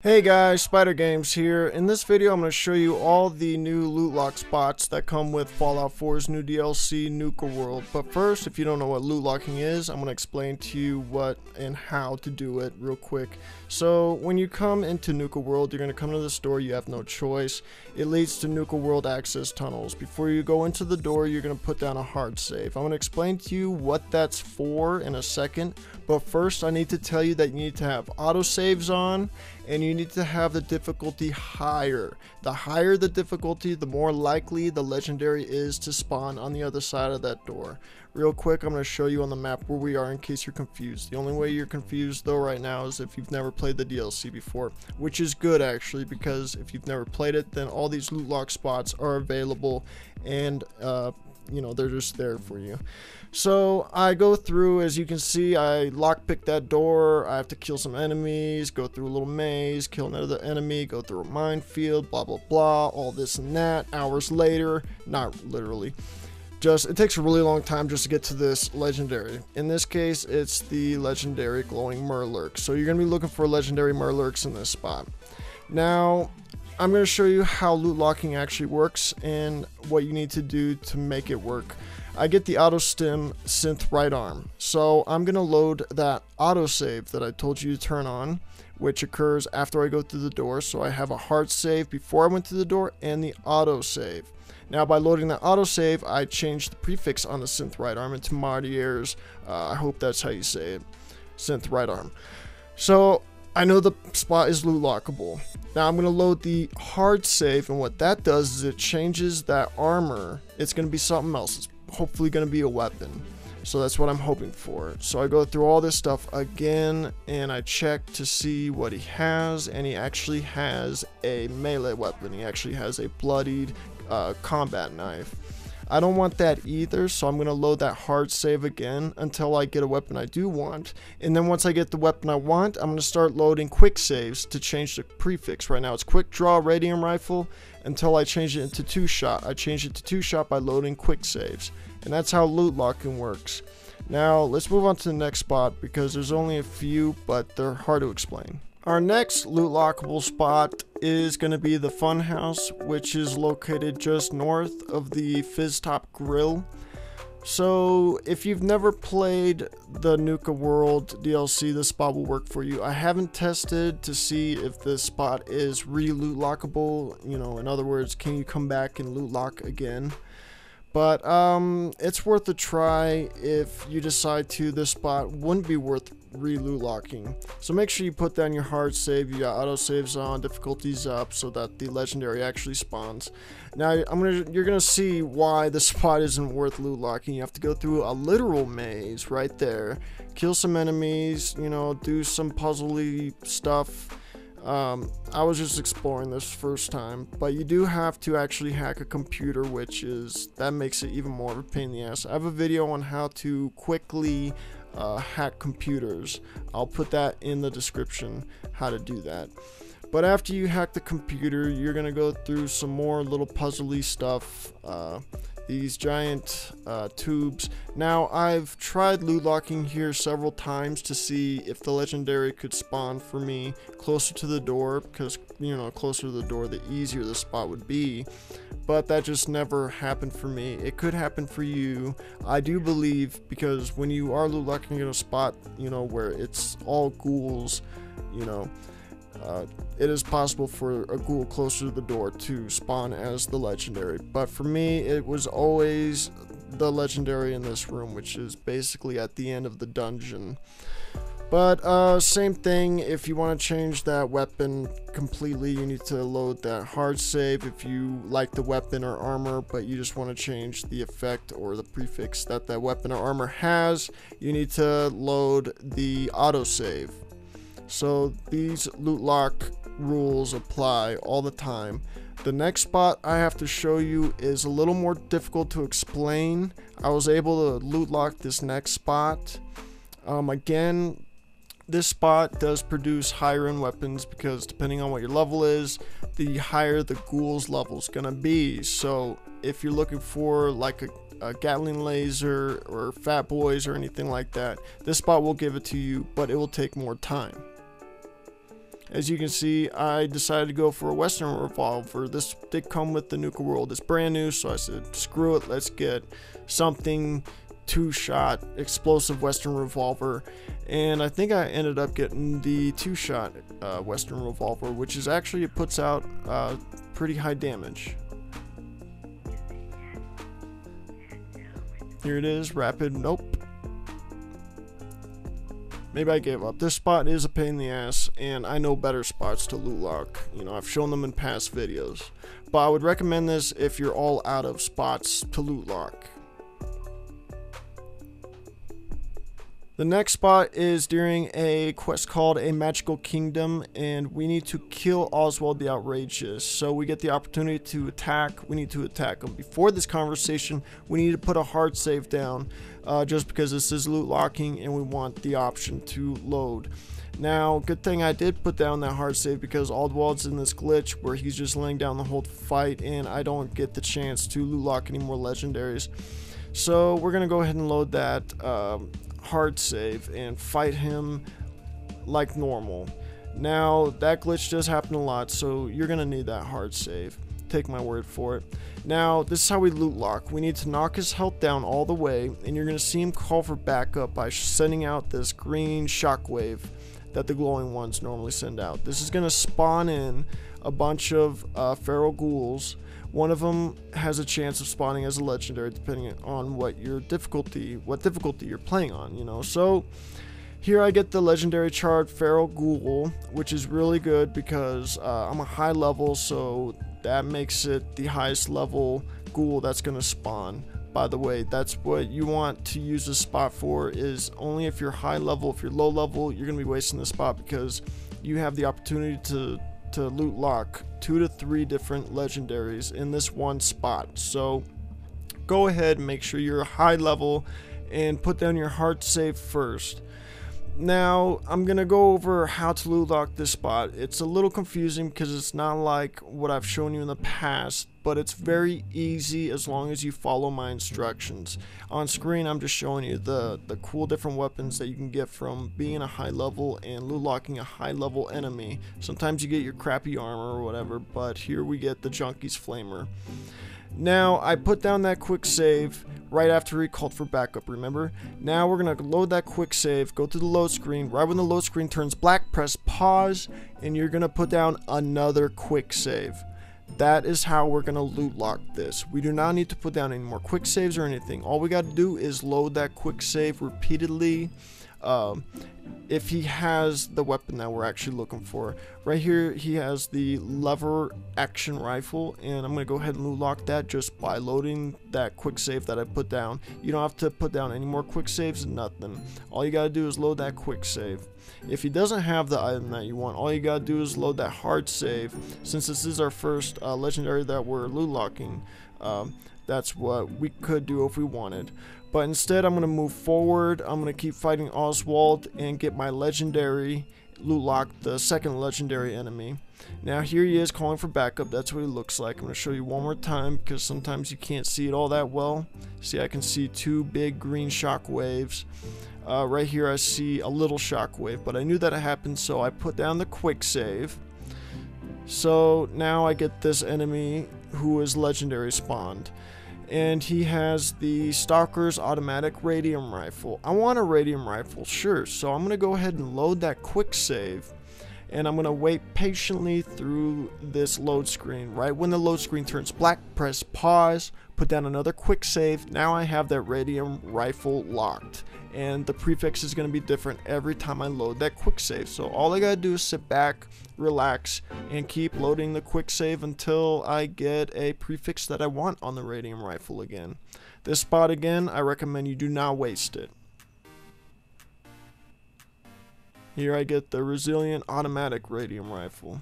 Hey guys, Spider Games here. In this video I'm going to show you all the new loot lock spots that come with Fallout 4's new DLC, Nuka World. But first, if you don't know what loot locking is, I'm going to explain to you what and how to do it real quick. So when you come into Nuka World, you're going to come to the store, you have no choice. It leads to Nuka World access tunnels. Before you go into the door, you're going to put down a hard save. I'm going to explain to you what that's for in a second, but first I need to tell you that you need to have autosaves on, and you need to have the difficulty higher. The higher the difficulty, the more likely the legendary is to spawn on the other side of that door. Real quick, I'm going to show you on the map where we are in case you're confused. The only way you're confused though right now is if you've never played the DLC before, which is good actually, because if you've never played it, then all these loot lock spots are available and you know, they're just there for you. So I go through, as you can see, I lockpick that door. I have to kill some enemies, go through a little maze, kill another enemy, go through a minefield, blah blah blah, all this and that. Hours later, not literally, just it takes a really long time just to get to this legendary. In this case, it's the legendary glowing Murloc. So you're gonna be looking for legendary Murlocs in this spot. Now I'm going to show you how loot locking actually works and what you need to do to make it work. I get the auto stim synth right arm, so I'm going to load that autosave that I told you to turn on, which occurs after I go through the door. So I have a hard save before I went through the door and the autosave. Now by loading that autosave, I changed the prefix on the synth right arm into Martier's, I hope that's how you say it, synth right arm. So I know the spot is loot lockable. Now I'm going to load the hard save, and what that does is it changes that armor. It's going to be something else. It's hopefully going to be a weapon. So that's what I'm hoping for. So I go through all this stuff again and I check to see what he has, and he actually has a melee weapon. He actually has a bloodied combat knife. I don't want that either, so I'm going to load that hard save again until I get a weapon I do want. And then once I get the weapon I want, I'm going to start loading quick saves to change the prefix. Right now it's quick draw radium rifle until I change it into 2-shot. I changed it to 2-shot by loading quick saves. And that's how loot locking works. Now let's move on to the next spot because there's only a few, but they're hard to explain. Our next loot lockable spot is going to be the Funhouse, which is located just north of the Fizz Top Grill. So if you've never played the Nuka World DLC, this spot will work for you. I haven't tested to see if this spot is re-loot lockable. You know, in other words, can you come back and loot lock again? But it's worth a try if you decide to. This spot wouldn't be worth re-loot locking. So make sure you put down your hard save, you got auto saves on, difficulties up, so that the legendary actually spawns. Now you're gonna see why the spot isn't worth loot locking. You have to go through a literal maze right there, kill some enemies, you know, do some puzzly stuff. I was just exploring this first time, but you do have to actually hack a computer, that makes it even more of a pain in the ass. I have a video on how to quickly hack computers. I'll put that in the description, how to do that. But after you hack the computer, you're gonna go through some more little puzzly stuff, these giant tubes. Now I've tried loot locking here several times to see if the legendary could spawn for me closer to the door, because you know, closer to the door the easier the spot would be, but that just never happened for me. It could happen for you, I do believe, because when you are loot locking in a spot, you know, where it's all ghouls, you know, it is possible for a ghoul closer to the door to spawn as the legendary. But for me, it was always the legendary in this room, which is basically at the end of the dungeon. But same thing, if you want to change that weapon completely, you need to load that hard save. If you like the weapon or armor, but you just want to change the effect or the prefix that that weapon or armor has, you need to load the autosave. So these loot lock rules apply all the time. The next spot I have to show you is a little more difficult to explain. I was able to loot lock this next spot. Again, this spot does produce higher end weapons because depending on what your level is, the higher the ghoul's level is gonna be. So if you're looking for like a Gatling laser or Fat Boys or anything like that, this spot will give it to you, but it will take more time. As you can see, I decided to go for a Western revolver. This did come with the Nuka World. It's brand new, so I said, screw it, let's get something two-shot explosive Western revolver. And I think I ended up getting the two-shot Western revolver, which is actually, it puts out pretty high damage. Here it is, rapid, nope. Maybe I gave up. This spot is a pain in the ass, and I know better spots to loot lock. You know, I've shown them in past videos. But I would recommend this if you're all out of spots to loot lock. The next spot is during a quest called A Magical Kingdom, and we need to kill Oswald the Outrageous. So we get the opportunity to attack. We need to attack him. Before this conversation, we need to put a hard save down, just because this is loot locking and we want the option to load. Now, good thing I did put down that hard save, because Oswald's in this glitch where he's just laying down the whole fight and I don't get the chance to loot lock any more legendaries. So we're going to go ahead and load that hard save and fight him like normal. Now, that glitch does happen a lot, so you're going to need that hard save. Take my word for it. Now, this is how we loot lock. We need to knock his health down all the way, and you're going to see him call for backup by sending out this green shockwave that the glowing ones normally send out. This is going to spawn in a bunch of feral ghouls. One of them has a chance of spawning as a legendary depending on what difficulty you're playing on, you know. So here I get the legendary charred feral ghoul, which is really good because I'm a high level, so that makes it the highest level ghoul that's going to spawn. By the way, that's what you want to use this spot for, is only if you're high level. If you're low level, you're going to be wasting this spot because you have the opportunity to loot lock 2 to 3 different legendaries in this one spot. So go ahead and make sure you're high level and put down your hard save first. Now I'm gonna go over how to loot lock this spot. It's a little confusing because it's not like what I've shown you in the past, but it's very easy as long as you follow my instructions. On screen I'm just showing you the cool different weapons that you can get from being a high level and loot locking a high level enemy. Sometimes you get your crappy armor or whatever, but here we get the Junkie's Flamer. Now I put down that quick save right after he called for backup, remember? Now we're gonna load that quick save, go to the load screen. Right when the load screen turns black, press pause, and you're gonna put down another quick save. That is how we're gonna loot lock this. We do not need to put down any more quick saves or anything. All we gotta do is load that quick save repeatedly. If he has the weapon that we're actually looking for. Right here he has the lever action rifle, and I'm gonna go ahead and loot lock that just by loading that quick save that I put down. You don't have to put down any more quick saves, nothing. All you gotta do is load that quick save. If he doesn't have the item that you want, all you gotta do is load that hard save. Since this is our first legendary that we're loot locking, that's what we could do if we wanted. But instead I'm going to move forward. I'm going to keep fighting Oswald and get my legendary, loot lock the second legendary enemy. Now here he is calling for backup. That's what he looks like. I'm going to show you one more time because sometimes you can't see it all that well. See, I can see 2 big green shock waves. Right here I see a little shock wave, but I knew that it happened, so I put down the quick save. So now I get this enemy who is legendary spawned. And he has the Stalker's automatic radium rifle. I want a radium rifle, sure, so I'm gonna go ahead and load that quick save, and I'm gonna wait patiently through this load screen. Right when the load screen turns black, press pause, put down another quick save. Now I have that radium rifle locked, and the prefix is going to be different every time I load that quick save. So all I gotta do is sit back, relax, and keep loading the quick save until I get a prefix that I want on the radium rifle again. This spot again, I recommend you do not waste it. Here I get the resilient automatic radium rifle.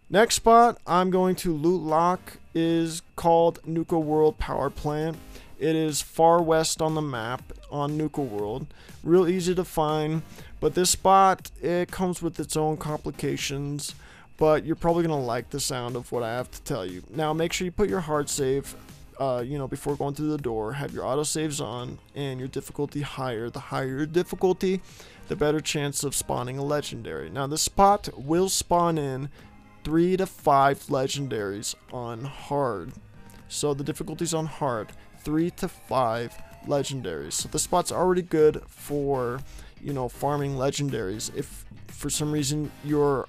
Next spot I'm going to loot lock is called Nuka World Power Plant. It is far west on the map on Nuka World. Real easy to find, but this spot, it comes with its own complications, but you're probably going to like the sound of what I have to tell you. Now make sure you put your hard save you know, before going through the door, have your autosaves on and your difficulty higher. The higher your difficulty, the better chance of spawning a legendary. Now this spot will spawn in 3 to 5 legendaries on hard. So the difficulty's on hard, 3 to 5 legendaries. So this spot's already good for, you know, farming legendaries. If for some reason your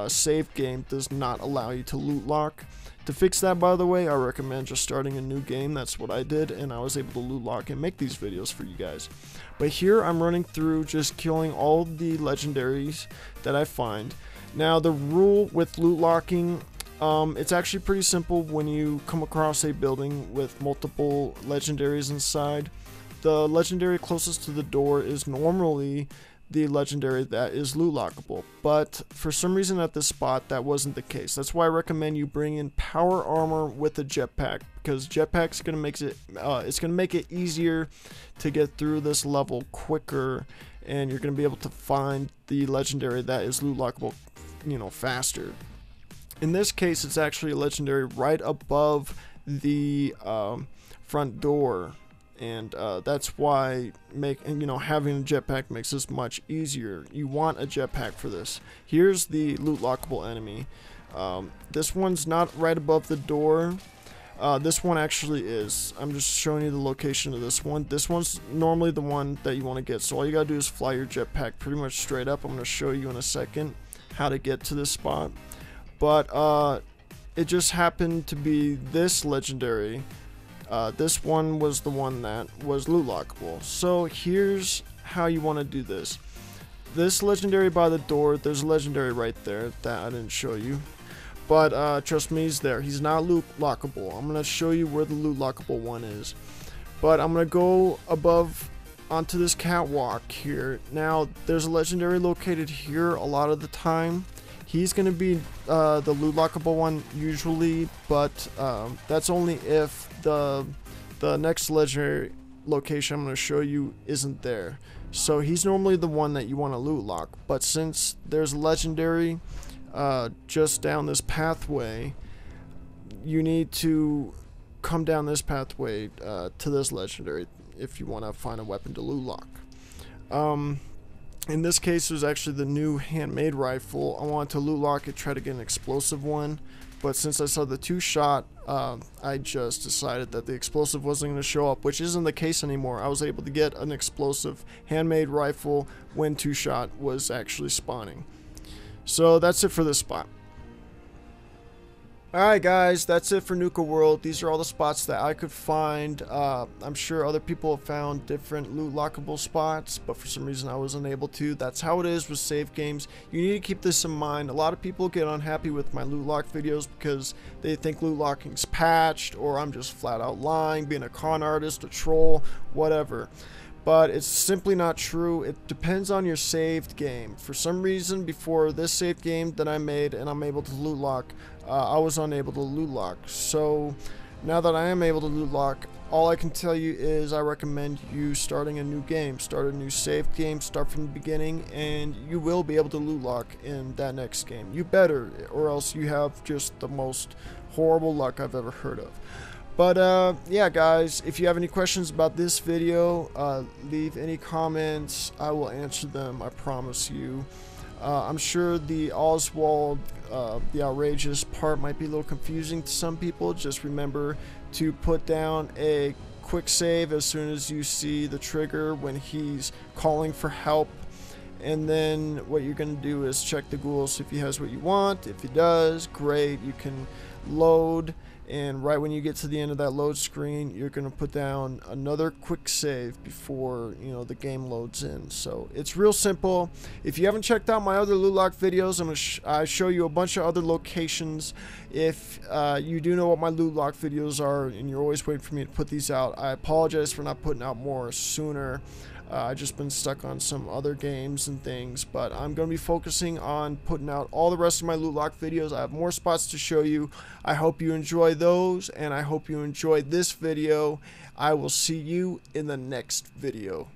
save game does not allow you to loot lock. To fix that, by the way, I recommend just starting a new game. That's what I did, and I was able to loot lock and make these videos for you guys. But here I'm running through just killing all the legendaries that I find. Now the rule with loot locking, it's actually pretty simple. When you come across a building with multiple legendaries inside, the legendary closest to the door is normally the legendary that is loot lockable, but for some reason at this spot that wasn't the case. That's why I recommend you bring in power armor with a jetpack, because jetpack's gonna make it easier to get through this level quicker, and you're gonna be able to find the legendary that is loot lockable, you know, faster. In this case, it's actually a legendary right above the front door. And that's why having a jetpack makes this much easier. You want a jetpack for this. Here's the loot lockable enemy. This one's not right above the door. This one actually is. I'm just showing you the location of this one. This one's normally the one that you want to get. So all you gotta do is fly your jetpack pretty much straight up. I'm gonna show you in a second how to get to this spot. But it just happened to be this legendary. This one was the one that was loot lockable. So here's how you want to do this. This legendary by the door, there's a legendary right there that I didn't show you. But trust me, he's there. He's not loot lockable. I'm going to show you where the loot lockable one is. But I'm going to go above onto this catwalk here. Now, there's a legendary located here a lot of the time. He's going to be the loot lockable one usually, but that's only if the next legendary location I'm going to show you isn't there. So he's normally the one that you want to loot lock, but since there's a legendary just down this pathway, you need to come down this pathway to this legendary if you want to find a weapon to loot lock. In this case, it was actually the new handmade rifle. I wanted to loot lock it, try to get an explosive one, but since I saw the 2-shot, I just decided that the explosive wasn't going to show up, which isn't the case anymore. I was able to get an explosive handmade rifle when 2-shot was actually spawning. So that's it for this spot. Alright guys, that's it for Nuka World. These are all the spots that I could find. I'm sure other people have found different loot lockable spots, but for some reason I was unable to. That's how it is with save games. You need to keep this in mind. A lot of people get unhappy with my loot lock videos because they think loot locking's patched, or I'm just flat out lying, being a con artist, a troll, whatever. But it's simply not true. It depends on your saved game. For some reason, before this saved game that I made and I'm able to loot lock, I was unable to loot lock. So now that I am able to loot lock, all I can tell you is I recommend you starting a new game. Start a new saved game, start from the beginning, and you will be able to loot lock in that next game. You better, or else you have just the most horrible luck I've ever heard of. But yeah guys, if you have any questions about this video, leave any comments. I will answer them, I promise you. I'm sure the Oswald, the outrageous part might be a little confusing to some people. Just remember to put down a quick save as soon as you see the trigger when he's calling for help. And then what you're going to do is check the ghouls if he has what you want. If he does, great, you can load. And right when you get to the end of that load screen, you're going to put down another quick save before, you know, the game loads in. So it's real simple. If you haven't checked out my other loot lock videos, I show you a bunch of other locations. If you do know what my loot lock videos are and you're always waiting for me to put these out, I apologize for not putting out more sooner. I've just been stuck on some other games and things, but I'm going to be focusing on putting out all the rest of my loot lock videos. I have more spots to show you. I hope you enjoy those, and I hope you enjoyed this video. I will see you in the next video.